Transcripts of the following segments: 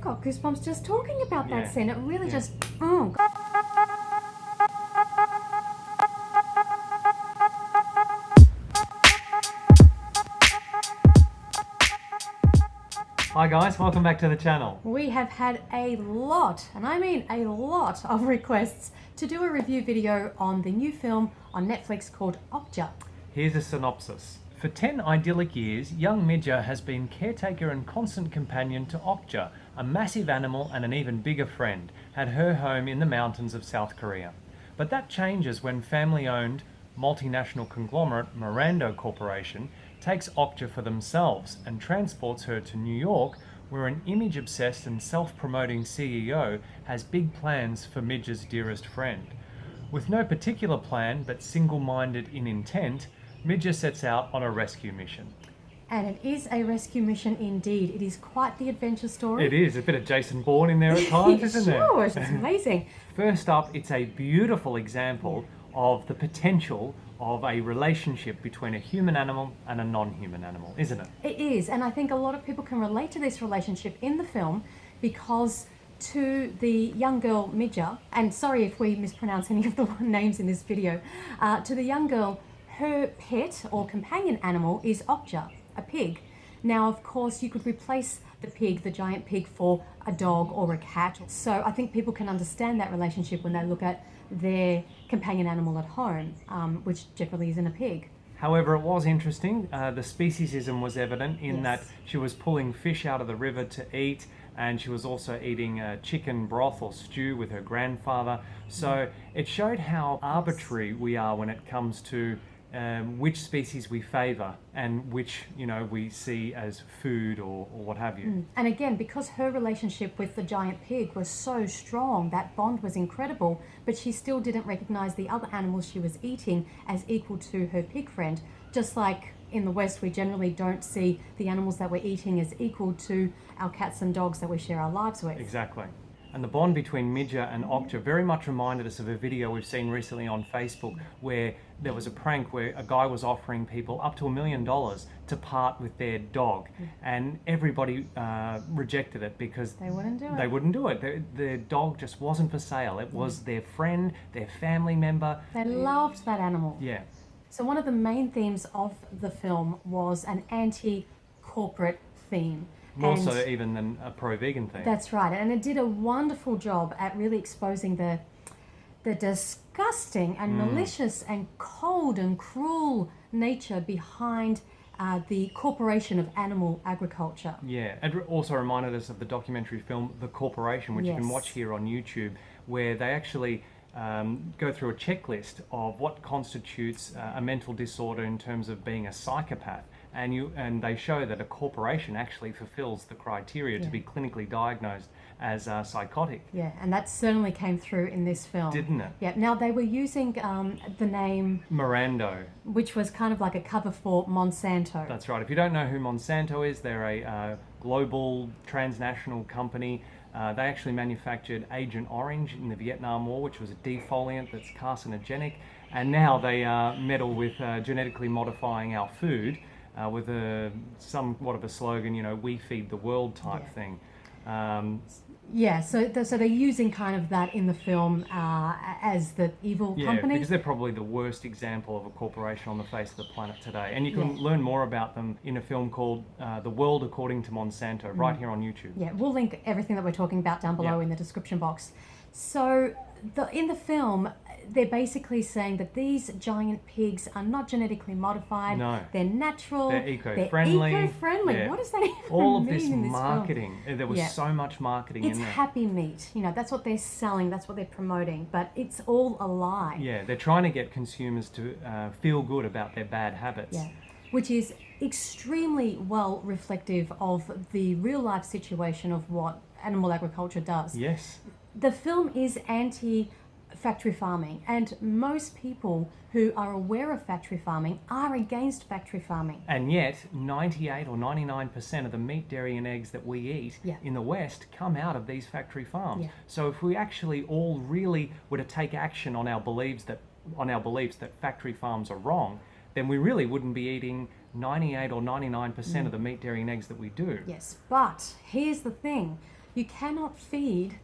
got goosebumps just talking about that Yeah. scene. It really Yeah. just, oh, God. Hi guys, welcome back to the channel. We have had a lot, and I mean a lot of requests to do a review video on the new film on Netflix called Okja. Here's a synopsis. For 10 idyllic years, young Midja has been caretaker and constant companion to Okja, a massive animal and an even bigger friend, at her home in the mountains of South Korea. But that changes when family-owned, multinational conglomerate Monsanto Corporation takes Okja for themselves and transports her to New York, where an image-obsessed and self-promoting CEO has big plans for Midja's dearest friend. With no particular plan but single-minded in intent, Midja sets out on a rescue mission. And it is a rescue mission indeed. It is quite the adventure story. It is, a bit of Jason Bourne in there at times, isn't there? Sure, it's amazing. First up, it's a beautiful example of the potential of a relationship between a human animal and a non-human animal, isn't it? It is, and I think a lot of people can relate to this relationship in the film because to the young girl Midja, and sorry if we mispronounce any of the names in this video, to the young girl, her pet or companion animal is Okja, a pig. Now, of course, you could replace the pig, the giant pig, for a dog or a cat. So I think people can understand that relationship when they look at their companion animal at home, which generally isn't a pig. However, it was interesting. The speciesism was evident in Yes. that she was pulling fish out of the river to eat, and she was also eating chicken broth or stew with her grandfather. So it showed how arbitrary we are when it comes to which species we favour and which, we see as food or what have you. And again, because her relationship with the giant pig was so strong, that bond was incredible, but she still didn't recognise the other animals she was eating as equal to her pig friend. Just like in the West, we generally don't see the animals that we're eating as equal to our cats and dogs that we share our lives with. Exactly. And the bond between Midja and Okja very much reminded us of a video we've seen recently on Facebook where there was a prank where a guy was offering people up to $1 million to part with their dog, and everybody rejected it because They wouldn't do it. They wouldn't do it. Their dog just wasn't for sale. It was their friend, their family member. They loved that animal. Yeah. So one of the main themes of the film was an anti-corporate theme. More And so even than a pro-vegan thing. that's right, and it did a wonderful job at really exposing the disgusting and malicious and cold and cruel nature behind the corporation of animal agriculture. Yeah, it also reminded us of the documentary film The Corporation, which you can Yes. watch here on YouTube, where they actually go through a checklist of what constitutes a mental disorder in terms of being a psychopath. And they show that a corporation actually fulfills the criteria to be clinically diagnosed as psychotic. Yeah, and that certainly came through in this film. Didn't it? Yeah, now they were using the name, Monsanto. which was kind of like a cover for Monsanto. That's right. If you don't know who Monsanto is, they're a global transnational company. They actually manufactured Agent Orange in the Vietnam War, which was a defoliant that's carcinogenic. And now they meddle with genetically modifying our food with somewhat of a slogan, we feed the world type thing. Yeah, so they're using kind of that in the film as the evil company. Because they're probably the worst example of a corporation on the face of the planet today. And you can learn more about them in a film called The World According to Monsanto, right here on YouTube. Yeah, we'll link everything that we're talking about down below in the description box. So in the film, they're basically saying that these giant pigs are not genetically modified. No. They're natural. They're eco-friendly. They're eco-friendly. Yeah. What does that even All of mean this in this marketing. film? There was so much marketing It's in there. happy meat. That's what they're selling. That's what they're promoting. But it's all a lie. Yeah, they're trying to get consumers to feel good about their bad habits. Yeah, which is extremely well reflective of the real life situation of what animal agriculture does. Yes. The film is anti-factory farming, and most people who are aware of factory farming are against factory farming. And yet, 98 or 99% of the meat, dairy and eggs that we eat in the West come out of these factory farms. Yeah. So if we actually all really were to take action on our beliefs that factory farms are wrong, then we really wouldn't be eating 98 or 99% of the meat, dairy and eggs that we do. Yes, but here's the thing. You cannot feed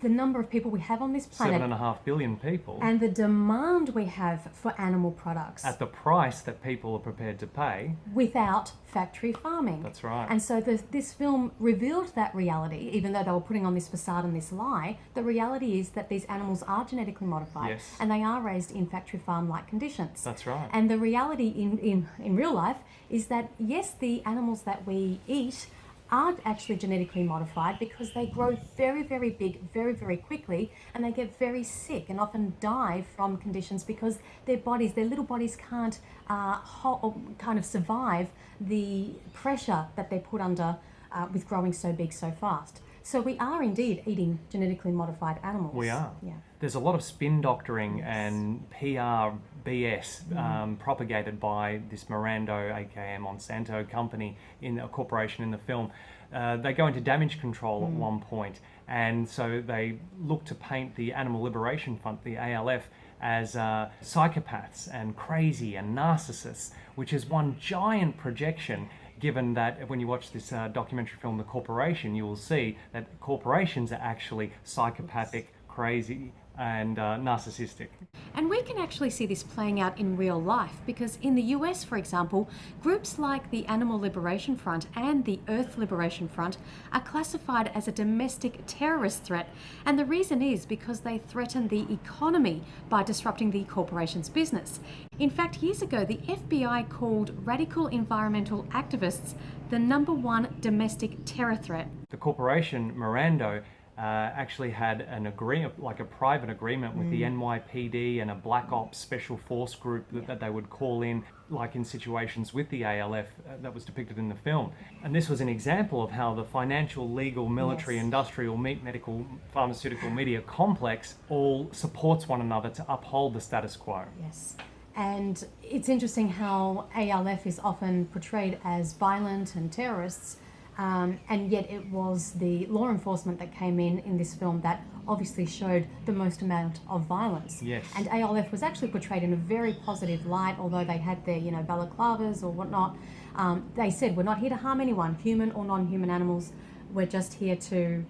the number of people we have on this planet 7.5 billion people. and the demand we have for animal products At the price that people are prepared to pay. without factory farming. That's right. And so this film revealed that reality, even though they were putting on this facade and this lie. The reality is that these animals are genetically modified, Yes. and they are raised in factory farm-like conditions. That's right. And the reality in real life is that, yes, the animals that we eat are actually genetically modified because they grow very, very big, very, very quickly, and they get very sick and often die from conditions because their little bodies can't kind of survive the pressure that they're put under with growing so big so fast. So we are indeed eating genetically modified animals. We are. Yeah. There's a lot of spin doctoring and PR BS propagated by this Monsanto, aka Monsanto company, in a corporation in the film. They go into damage control at one point, and so they look to paint the Animal Liberation Front, the ALF, as psychopaths and crazy and narcissists, which is one giant projection. Given that when you watch this documentary film, The Corporation, you will see that corporations are actually psychopathic, crazy, and narcissistic. And we can actually see this playing out in real life because in the US, for example, groups like the Animal Liberation Front and the Earth Liberation Front are classified as a domestic terrorist threat. And the reason is because they threaten the economy by disrupting the corporation's business. In fact, years ago, the FBI called radical environmental activists the #1 domestic terror threat. The corporation, Monsanto, actually had an agreement, like a private agreement with the NYPD and a Black Ops Special Force group that they would call in, like in situations with the ALF that was depicted in the film. And this was an example of how the financial, legal, military, industrial, medical, pharmaceutical, media complex all supports one another to uphold the status quo. Yes. And it's interesting how ALF is often portrayed as violent and terrorists, and yet it was the law enforcement that came in this film that obviously showed the most amount of violence. Yes. And ALF was actually portrayed in a very positive light, although they had their, balaclavas or whatnot. They said, we're not here to harm anyone, human or non-human animals. We're just here to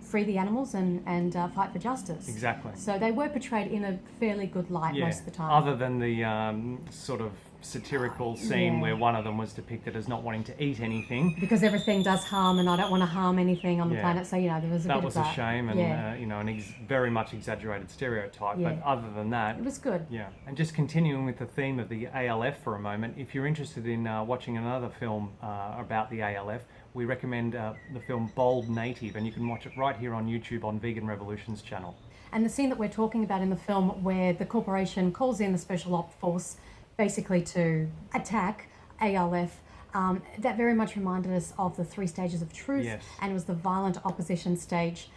free the animals and fight for justice. Exactly. So they were portrayed in a fairly good light most of the time. Other than the sort of satirical scene where one of them was depicted as not wanting to eat anything. Because everything does harm and I don't want to harm anything on the planet. So, there was a bit of that. That was a shame and, very much exaggerated stereotype. Yeah. But other than that... It was good. Yeah. And just continuing with the theme of the ALF for a moment, if you're interested in watching another film about the ALF, we recommend the film Bold Native, and you can watch it right here on YouTube on Vegan Revolution's channel. And the scene that we're talking about in the film where the corporation calls in the Special Op Force basically to attack ALF, that very much reminded us of the 3 stages of truth. Yes. And it was the violent opposition stage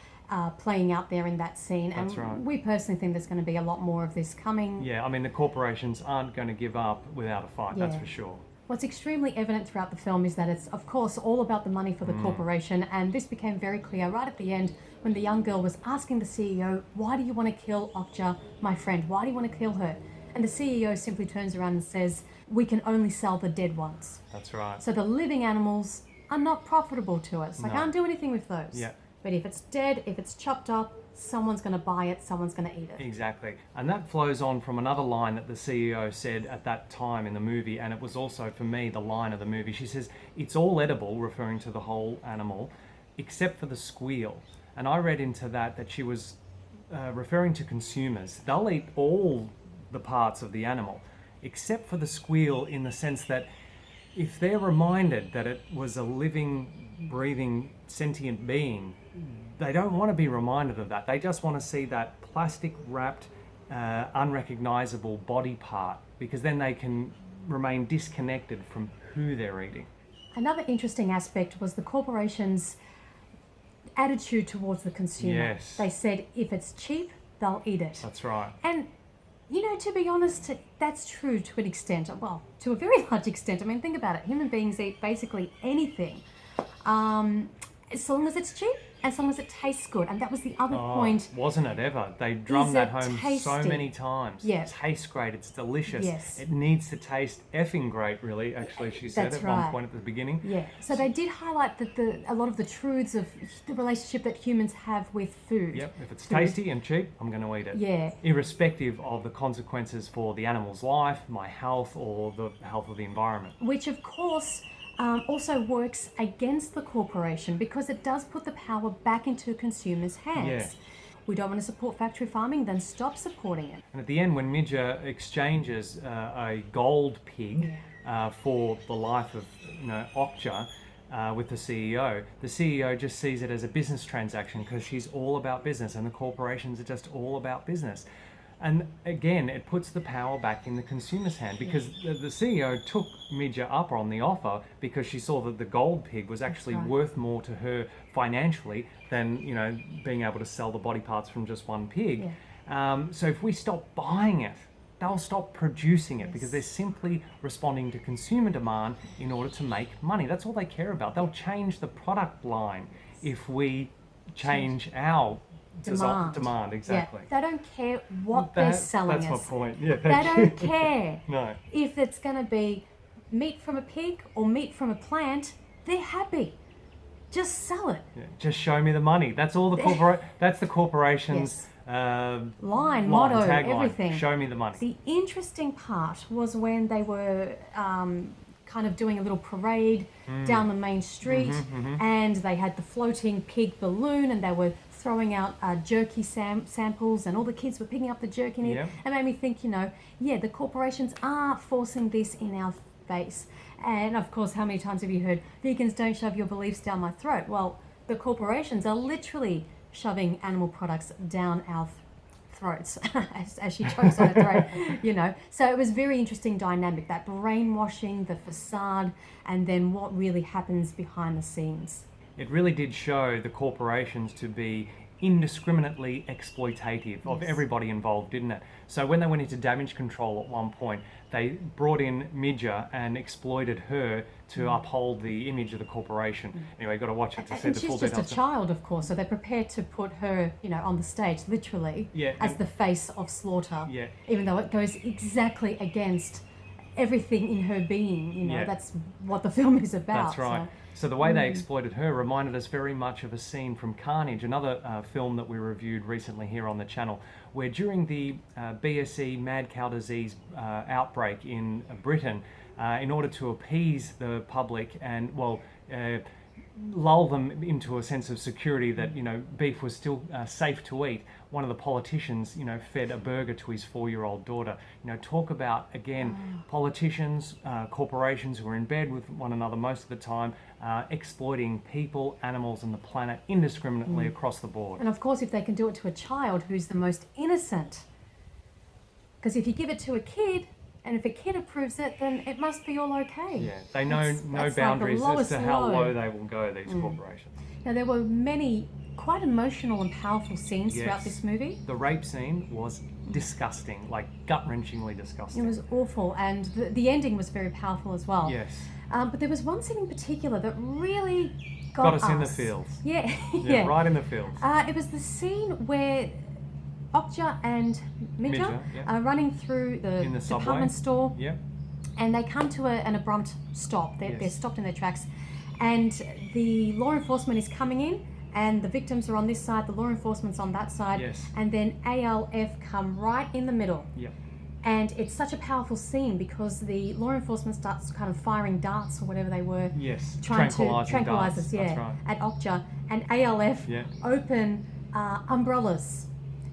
playing out there in that scene. That's and right. We personally think there's going to be a lot more of this coming. Yeah, I mean, the corporations aren't going to give up without a fight, that's for sure. What's extremely evident throughout the film is that it's, of course, all about the money for the corporation, and this became very clear right at the end when the young girl was asking the CEO, why do you want to kill Okja, my friend? Why do you want to kill her? And the CEO simply turns around and says, we can only sell the dead ones. That's right. So the living animals are not profitable to us. I can't do anything with those. Yeah. But if it's dead, if it's chopped up, someone's going to buy it, someone's going to eat it. Exactly. And that flows on from another line that the CEO said at that time in the movie, and it was also, for me, the line of the movie. She says, it's all edible, referring to the whole animal, except for the squeal. And I read into that she was referring to consumers. They'll eat all the parts of the animal, except for the squeal, in the sense that if they're reminded that it was a living, breathing, sentient being, they don't want to be reminded of that. They just want to see that plastic-wrapped, unrecognizable body part, because then they can remain disconnected from who they're eating. Another interesting aspect was the corporation's attitude towards the consumer. Yes. They said, if it's cheap, they'll eat it. That's right. And, to be honest, that's true to an extent. Well, to a very large extent. I mean, think about it. Human beings eat basically anything. as long as it's cheap, as long as it tastes good. And that was the other point. Wasn't it ever? They drummed that home so tasty? many times. Yeah. It tastes great. It's delicious. Yes. It needs to taste effing great, really. Actually, she said That's at right. one point at the beginning. Yeah. So they did highlight that a lot of the truths of the relationship that humans have with food. Yep. If it's tasty and cheap, I'm going to eat it. Yeah. Irrespective of the consequences for the animal's life, my health, or the health of the environment. Which, of course, also works against the corporation because it does put the power back into consumers' hands. Yeah. We don't want to support factory farming, then stop supporting it. And at the end, when Midja exchanges a gold pig for the life of Okja with the CEO just sees it as a business transaction because she's all about business and the corporations are just all about business. And again, it puts the power back in the consumer's hand because the CEO took Midja up on the offer because she saw that the gold pig was actually worth more to her financially than being able to sell the body parts from just one pig. Yeah. So if we stop buying it, they'll stop producing it because they're simply responding to consumer demand in order to make money. That's all they care about. They'll change the product line if we change our demand, exactly. Yeah. They don't care what they're selling That's us. my point. Yeah, They don't care. No. If it's going to be meat from a pig or meat from a plant, they're happy. Just sell it. Yeah. Just show me the money. That's all that's the corporation's line, motto, tagline. everything. Show me the money. The interesting part was when they were kind of doing a little parade down the main street, and they had the floating pig balloon, and they were throwing out jerky samples, and all the kids were picking up the jerky. And it made me think, the corporations are forcing this in our face. And of course, how many times have you heard, vegans don't shove your beliefs down my throat? Well, the corporations are literally shoving animal products down our throats, as she chokes on her throat, So it was very interesting dynamic, that brainwashing, the facade, and then what really happens behind the scenes. It really did show the corporations to be indiscriminately exploitative of everybody involved, didn't it? So when they went into damage control at one point, they brought in Midja and exploited her to uphold the image of the corporation. Anyway, got to watch it to see the full details. And she's just a child, of course, so they're prepared to put her, on the stage, literally, as the face of slaughter, even though it goes exactly against everything in her being, that's what the film is about. That's right. So the way they exploited her reminded us very much of a scene from Carnage, another film that we reviewed recently here on the channel, where during the BSE mad cow disease outbreak in Britain, in order to appease the public and, lull them into a sense of security that, beef was still safe to eat, one of the politicians, fed a burger to his 4-year-old daughter. Talk about, again, politicians, corporations who are in bed with one another most of the time, exploiting people, animals, and the planet indiscriminately across the board. And of course, if they can do it to a child who's the most innocent, because if you give it to a kid, and if a kid approves it, then it must be all okay. Yeah, they know no boundaries as to how low they will go, these corporations. Now, there were many quite emotional and powerful scenes throughout this movie. The rape scene was disgusting, like gut-wrenchingly disgusting. It was awful, and the ending was very powerful as well. Yes. But there was one scene in particular that really got us in the feels. Yeah, yeah, right in the feels. It was the scene where Okja and Midja are running through the department store, and they come to an abrupt stop. They're stopped in their tracks, and the law enforcement is coming in, and the victims are on this side, the law enforcement's on that side, and then ALF come right in the middle. And it's such a powerful scene because the law enforcement starts kind of firing darts or whatever they were, trying to tranquilize us, at Okja, and ALF open umbrellas.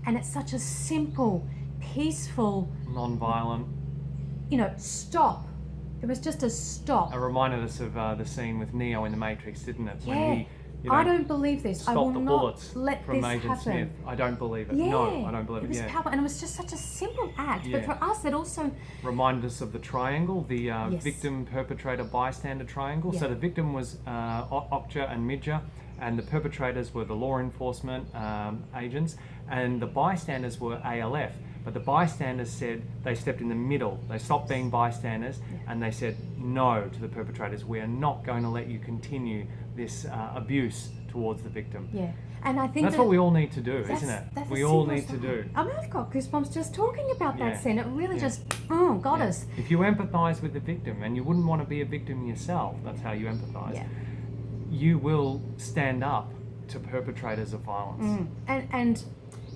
And it's such a simple, peaceful, non-violent, stop. It was just a stop. It reminded us of the scene with Neo in The Matrix, didn't it? When he, I don't believe this. I will the not bullets let from this Agent happen. Smith. I don't believe it. Yeah, No, I don't believe it. It was powerful, and it was just such a simple act. But for us, it also reminded us of the triangle, the victim, perpetrator, bystander triangle. So the victim was Okja and Midja, and the perpetrators were the law enforcement agents, and the bystanders were ALF. But the bystanders said they stepped in the middle. They stopped being bystanders, and they said no to the perpetrators. We are not going to let you continue this abuse towards the victim. Yeah. And I think That's what we all need to do, isn't it? That's We as all simple need as to that. do. I mean, I've got goosebumps just talking about Yeah. that scene. It really Yeah. just got Yeah. us. If you empathise with the victim, and you wouldn't want to be a victim yourself, that's how you empathise, Yeah. you will stand up to perpetrators of violence. And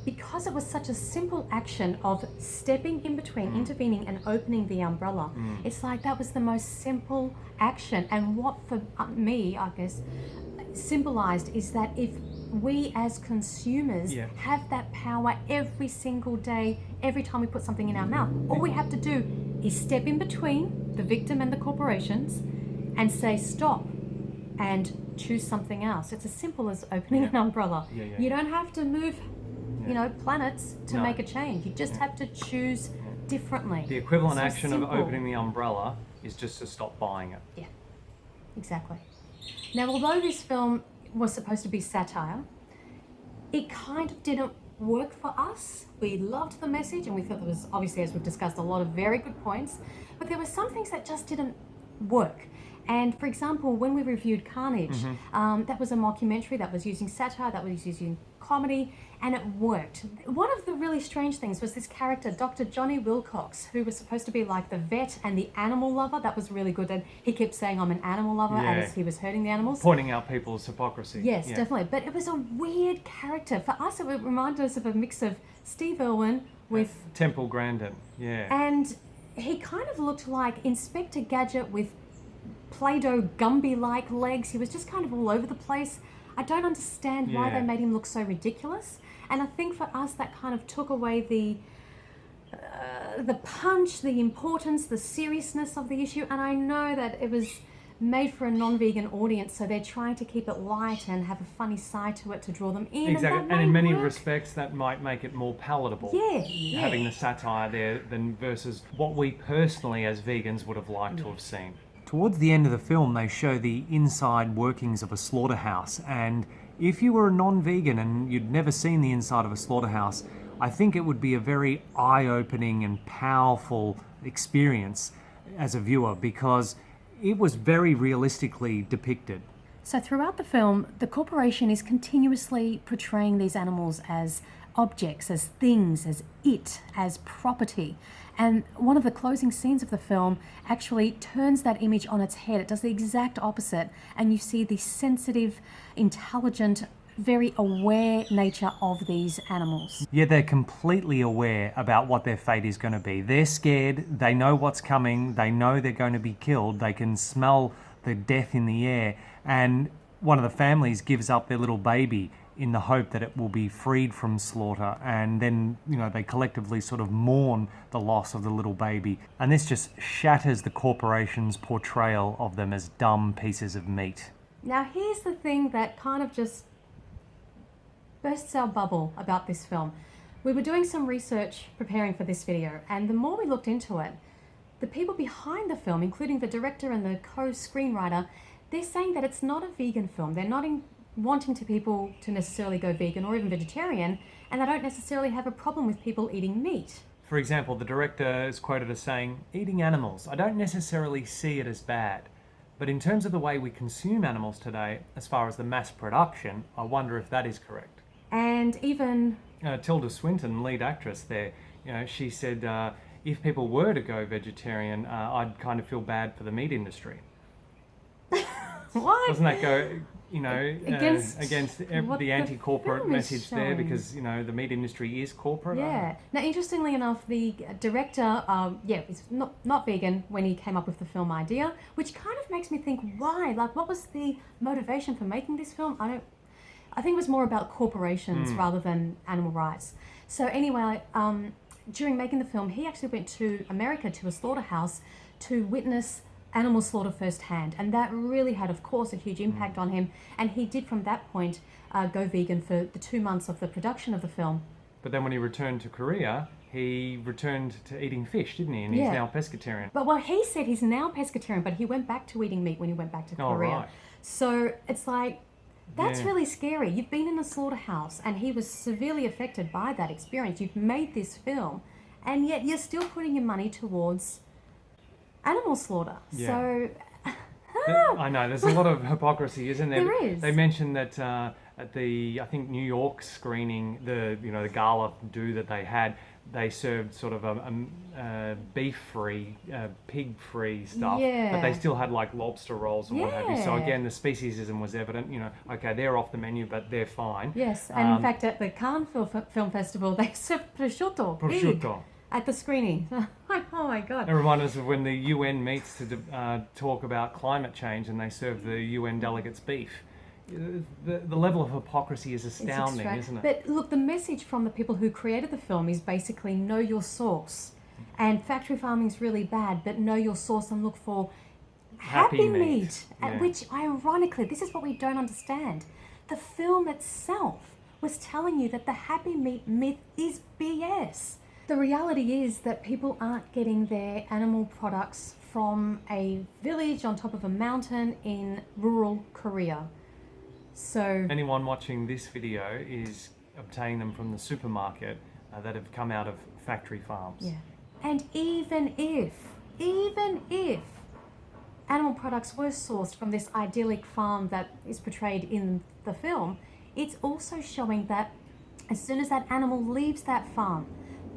because it was such a simple action of stepping in between, intervening and opening the umbrella, it's like that was the most simple action. And what for me, I guess, symbolized is that if we as consumers Yeah. have that power every single day, every time we put something in our mouth, all we have to do is step in between the victim and the corporations and say stop and choose something else. It's as simple as opening an umbrella. Yeah, yeah, You yeah. don't have to move, planets to No. make a change. You just have to choose differently. The equivalent So action of simple. opening the umbrella is just to stop buying it. Yeah, exactly. Now, although this film was supposed to be satire, it kind of didn't work for us. We loved the message and we thought there was, obviously, as we've discussed, a lot of very good points, but there were some things that just didn't work. And for example, when we reviewed Carnage, that was a mockumentary that was using satire, that was using comedy, and it worked. One of the really strange things was this character, Dr. Johnny Wilcox, who was supposed to be like the vet and the animal lover. That was really good. And he kept saying, I'm an animal lover, Yeah. as he was hurting the animals. Pointing out people's hypocrisy. Yes, Yeah. definitely. But it was a weird character. For us, it reminded us of a mix of Steve Irwin with... Temple Grandin. Yeah. And he kind of looked like Inspector Gadget with Play-Doh Gumby-like legs. He was just kind of all over the place. I don't understand why Yeah. they made him look so ridiculous. And I think for us, that kind of took away the punch, the importance, the seriousness of the issue. And I know that it was made for a non-vegan audience, so they're trying to keep it light and have a funny side to it to draw them in. Exactly, and, and in many work. respects that might make it more palatable. Yeah. Having the satire there than versus what we personally as vegans would have liked to have seen. Towards the end of the film, they show the inside workings of a slaughterhouse, and if you were a non-vegan and you'd never seen the inside of a slaughterhouse, I think it would be a very eye-opening and powerful experience as a viewer, because it was very realistically depicted. So throughout the film, the corporation is continuously portraying these animals as objects, as things, as property. And one of the closing scenes of the film actually turns that image on its head. It does the exact opposite, and you see the sensitive, intelligent, very aware nature of these animals. Yeah, they're completely aware about what their fate is going to be. They're scared, they know what's coming, they know they're going to be killed, they can smell the death in the air, and one of the families gives up their little baby in the hope that it will be freed from slaughter, and then, they collectively sort of mourn the loss of the little baby. And this just shatters the corporation's portrayal of them as dumb pieces of meat. Now here's the thing that kind of just bursts our bubble about this film. We were doing some research preparing for this video, and the more we looked into it, the people behind the film, including the director and the co-screenwriter, they're saying that it's not a vegan film. They're not wanting people to necessarily go vegan or even vegetarian, and they don't necessarily have a problem with people eating meat. For example, the director is quoted as saying, "Eating animals, I don't necessarily see it as bad. But in terms of the way we consume animals today, as far as the mass production, I wonder if that is correct." And even Tilda Swinton, lead actress there, she said, if people were to go vegetarian, I'd kind of feel bad for the meat industry. what? Doesn't that go, Against against what the the anti-corporate film is message there, showing. because, the meat industry is corporate? Yeah. Now, interestingly enough, the director, is not vegan when he came up with the film idea, which kind of makes me think, why? Like, what was the motivation for making this film? I think it was more about corporations rather than animal rights. So anyway, during making the film, he actually went to America to a slaughterhouse to witness animal slaughter firsthand, and that really had, of course, a huge impact on him. And he did, from that point, go vegan for the 2 months of the production of the film. But then when he returned to Korea, he returned to eating fish, didn't he? And he's Yeah. now pescatarian. But well, he said he's now pescatarian, but he went back to eating meat when he went back to Oh, Korea. right. So it's like, that's Yeah. really scary. You've been in a slaughterhouse, and he was severely affected by that experience. You've made this film, and yet you're still putting your money towards animal slaughter. Yeah. So I know, there's a lot of hypocrisy, isn't there? There is. They mentioned that at the, I think, New York screening, the gala do that they had, they served sort of a beef-free, pig-free stuff, Yeah. but they still had like lobster rolls and what have you. So Yeah. again, the speciesism was evident. Okay, they're off the menu, but they're fine. Yes, and in fact, at the Cannes Film Festival, they served prosciutto. Pig, Prosciutto. at the screening. Oh my God. It reminded us of when the UN meets to talk about climate change and they serve the UN delegates beef. The level of hypocrisy is astounding, isn't it? But look, the message from the people who created the film is basically know your source. And factory farming is really bad, but know your source and look for happy meat. Yeah. Which, ironically, this is what we don't understand. The film itself was telling you that the happy meat myth is BS. The reality is that people aren't getting their animal products from a village on top of a mountain in rural Korea. So Anyone watching this video is obtaining them from the supermarket that have come out of factory farms. yeah. And even if animal products were sourced from this idyllic farm that is portrayed in the film, it's also showing that as soon as that animal leaves that farm,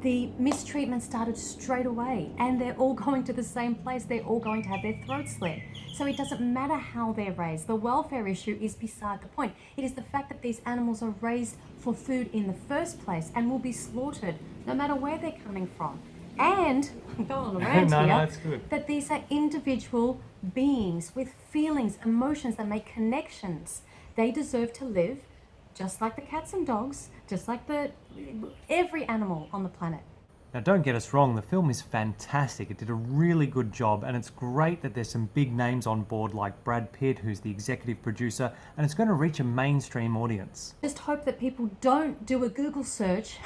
the mistreatment started straight away, and they're all going to the same place. They're all going to have their throats slit. So it doesn't matter how they're raised. The welfare issue is beside the point. It is the fact that these animals are raised for food in the first place and will be slaughtered no matter where they're coming from. And, I'm going on a rant No, here, that's good. that these are individual beings with feelings, emotions that make connections. They deserve to live just like the cats and dogs, just like every animal on the planet. Now, don't get us wrong, the film is fantastic. It did a really good job, and it's great that there's some big names on board like Brad Pitt, who's the executive producer, and it's going to reach a mainstream audience. Just hope that people don't do a Google search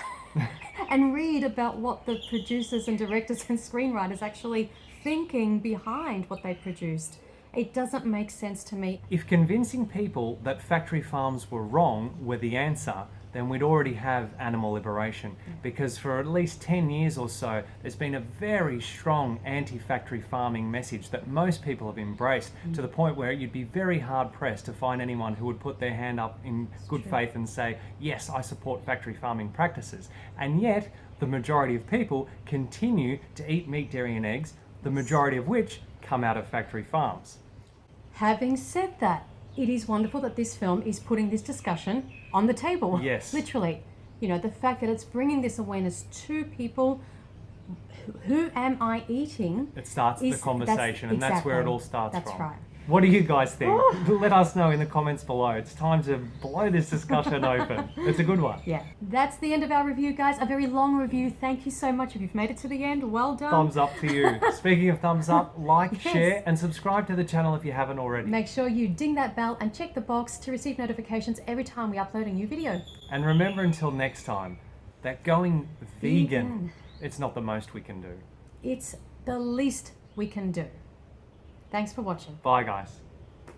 and read about what the producers and directors and screenwriters actually thinking behind what they produced. It doesn't make sense to me. If convincing people that factory farms were wrong were the answer, then we'd already have animal liberation. Because for at least 10 years or so, there's been a very strong anti-factory farming message that most people have embraced, to the point where you'd be very hard-pressed to find anyone who would put their hand up in good faith and say, yes, I support factory farming practices. And yet, the majority of people continue to eat meat, dairy and eggs, the majority of which come out of factory farms. Having said that, it is wonderful that this film is putting this discussion on the table. Yes. Literally. The fact that it's bringing this awareness to people. Who am I eating? It starts the conversation, and that's where it all starts from. That's right. What do you guys think? Let us know in the comments below. It's time to blow this discussion open. It's a good one. Yeah. That's the end of our review, guys. A very long review. Thank you so much. If you've made it to the end, well done. Thumbs up to you. Speaking of thumbs up, like, Yes. share, and subscribe to the channel if you haven't already. Make sure you ding that bell and check the box to receive notifications every time we upload a new video. And remember, until next time, that going vegan, it's not the most we can do. It's the least we can do. Thanks for watching. Bye, guys.